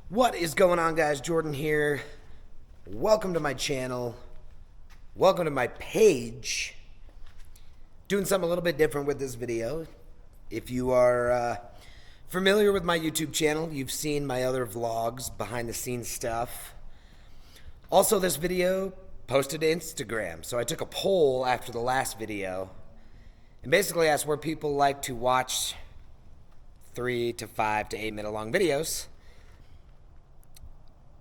What is going on, guys? Jordan here. Welcome to my channel. Welcome to my page. Doing something a little bit different with this video. If you are familiar with my YouTube channel, you've seen my other vlogs, behind the scenes stuff. Also, this video posted to Instagram. So I took a poll after the last video and basically asked where people like to watch 3 to 5 to 8 minute long videos.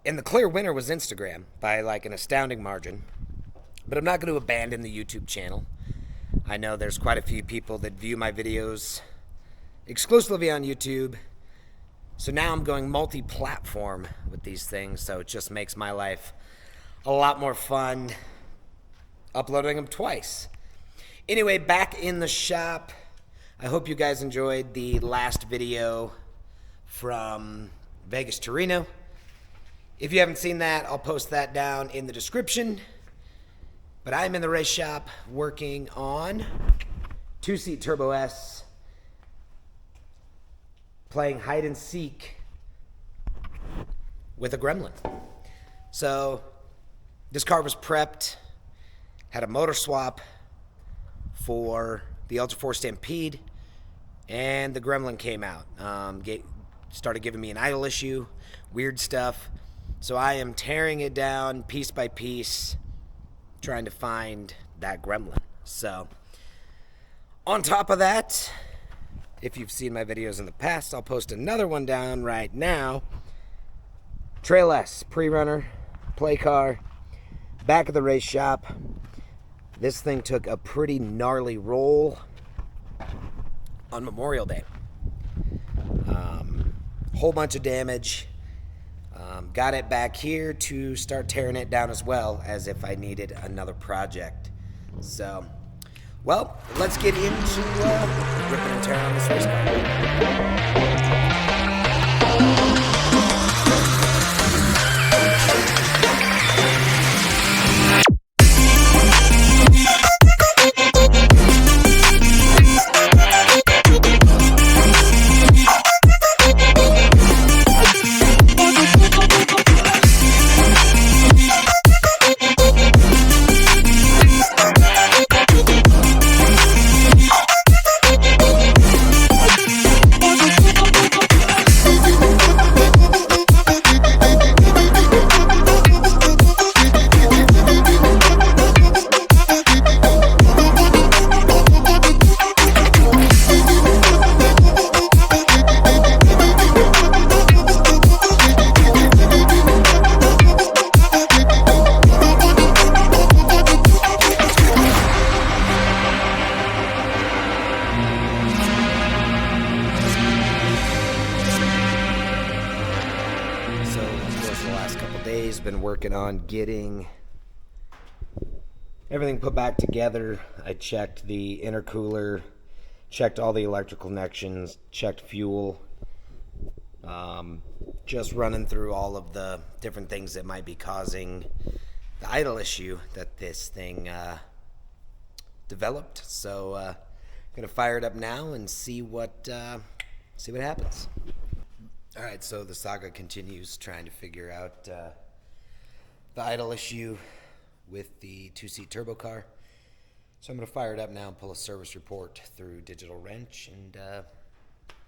And the clear winner was Instagram by like an astounding margin. But I'm not going to abandon the YouTube channel. I know there's quite a few people that view my videos exclusively on YouTube. So now I'm going multi-platform with these things. So it just makes my life a lot more fun uploading them twice. Anyway, back in the shop. I hope you guys enjoyed the last video from Vegas to Reno. If you haven't seen that, I'll post that down in the description. But I'm in the race shop working on 2-seat Turbo S, playing hide and seek with a gremlin. So this car was prepped, had a motor swap for the Ultra 4 Stampede, and the gremlin came out. Started giving me an idle issue, weird stuff. So I am tearing it down piece by piece, trying to find that gremlin. So on top of that, if you've seen my videos in the past, I'll post another one down right now. Trail S, pre-runner, play car, back of the race shop. This thing took a pretty gnarly roll on Memorial Day. Whole bunch of damage. Got it back here to start tearing it down as well, as if I needed another project. So, well, let's get into ripping and tearing on this race car. Been working on getting everything put back together. I checked the intercooler, checked all the electrical connections, checked fuel, just running through all of the different things that might be causing the idle issue that this thing developed. So I'm gonna fire it up now and see what happens. All right, so the saga continues, trying to figure out the idle issue with the 2-seat turbo car. So I'm going to fire it up now and pull a service report through Digital Wrench and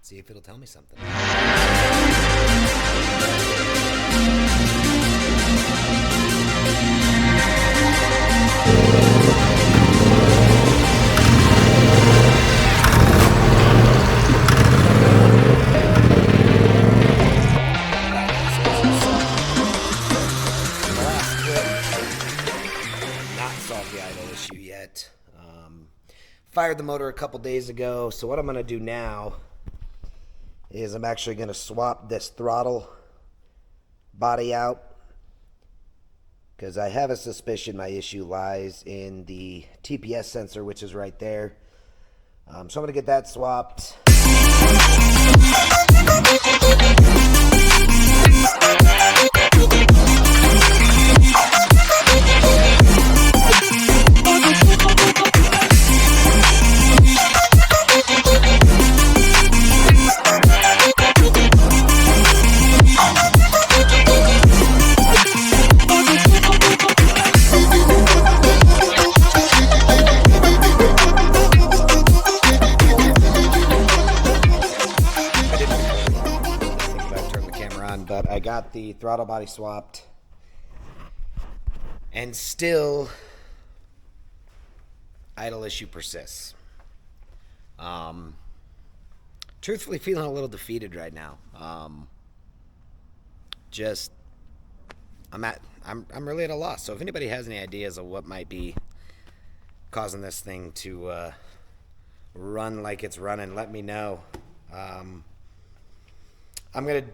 see if it'll tell me something. Fired the motor a couple days ago, so what I'm going to do now is I'm actually going to swap this throttle body out, because I have a suspicion my issue lies in the TPS sensor, which is right there. So I'm going to get that swapped. on, but I got the throttle body swapped, and still idle issue persists. Truthfully feeling a little defeated right now. I'm really at a loss. So if anybody has any ideas of what might be causing this thing to run like it's running, let me know. I'm gonna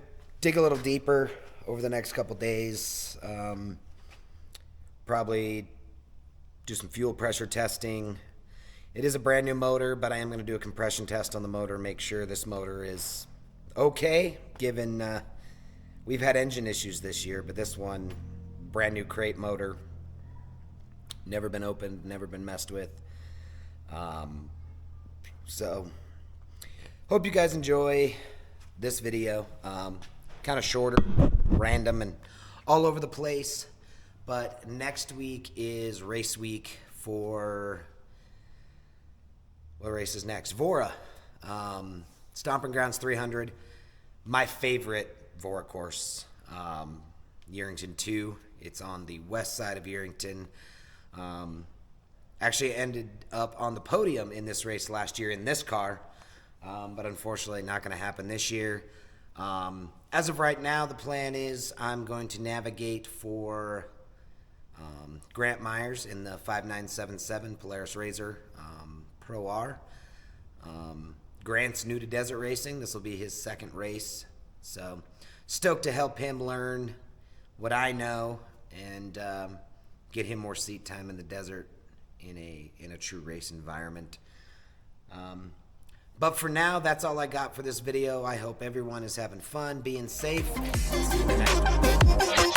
dig a little deeper over the next couple days. Probably do some fuel pressure testing. It is a brand new motor, but I am going to do a compression test on the motor, make sure this motor is okay, given we've had engine issues this year, but this one, brand new crate motor, never been opened, never been messed with. So, hope you guys enjoy this video. Kind of shorter, random, and all over the place, but next week is race week for... What race is next? VORRA. Stomping Grounds 300. My favorite VORRA course. Yerington 2. It's on the west side of Yerington. Actually ended up on the podium in this race last year in this car. But unfortunately not going to happen this year. As of right now, the plan is I'm going to navigate for Grant Myers in the 5977 Polaris Razor Pro R. Grant's new to desert racing. This will be his second race. So stoked to help him learn what I know and get him more seat time in the desert in a true race environment. But for now, that's all I got for this video. I hope everyone is having fun, being safe. See you in the next one.